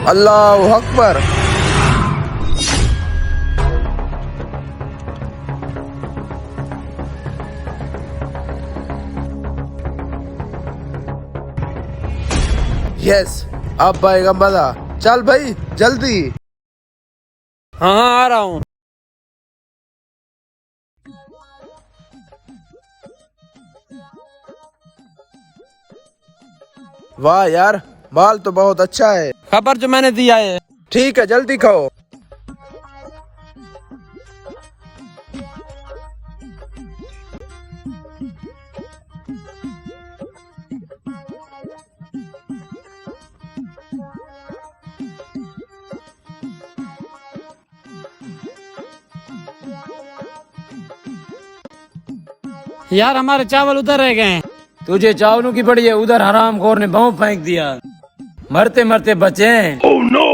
अल्लाह Akbar. Yes, अब आएगा मजा। चल भाई जल्दी। हाँ हाँ, आ रहा हूँ। वाह यार, माल तो बहुत अच्छा है। खबर जो मैंने दिया है। ठीक है, जल्दी खाओ। यार हमारे चावल उधर रह गए हैं। तुझे चावलों की पड़ी है, उधर हरामखोर ने बम फेंक दिया, मरते मरते बचे हैं। Oh no!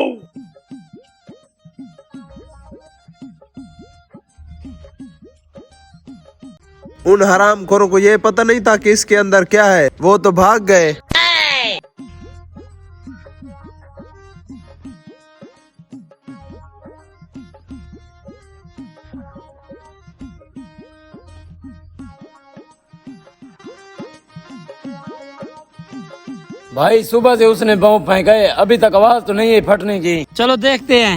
उन हरामखोरों को ये पता नहीं था कि इसके अंदर क्या है, वो तो भाग गए। भाई सुबह से उसने बम फेंका है, अभी तक आवाज तो नहीं है फटने की। चलो देखते हैं।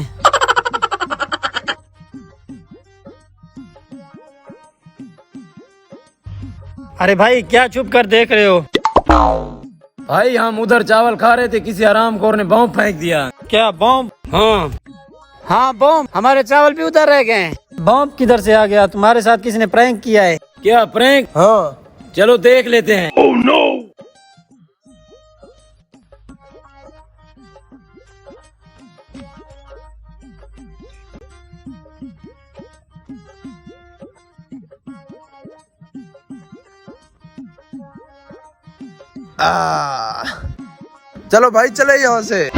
अरे भाई क्या चुप कर देख रहे हो? भाई हम उधर चावल खा रहे थे, किसी हरामखोर ने बम फेंक दिया। क्या बम? हाँ हाँ बम, हमारे चावल भी उधर रह गए हैं। बम किधर से आ गया? तुम्हारे साथ किसी ने प्रैंक किया है? क्या प्रैंक? हाँ, चलो देख लेते हैं। Oh no! चलो भाई चले यहाँ से।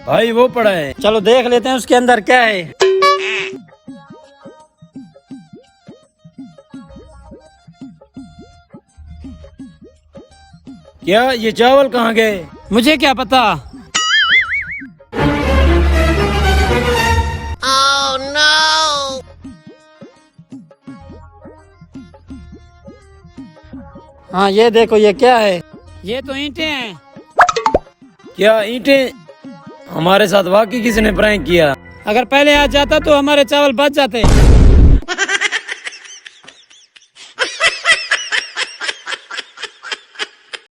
भाई वो पड़ा है। चलो देख लेते हैं उसके अंदर क्या है। क्या ये चावल कहाँ गए? मुझे क्या पता। हाँ ये देखो, ये क्या है? ये तो ईंटें हैं। क्या ईंटें? हमारे साथ वाकई किसी ने प्रैंक किया। अगर पहले आ जाता तो हमारे चावल बच जाते।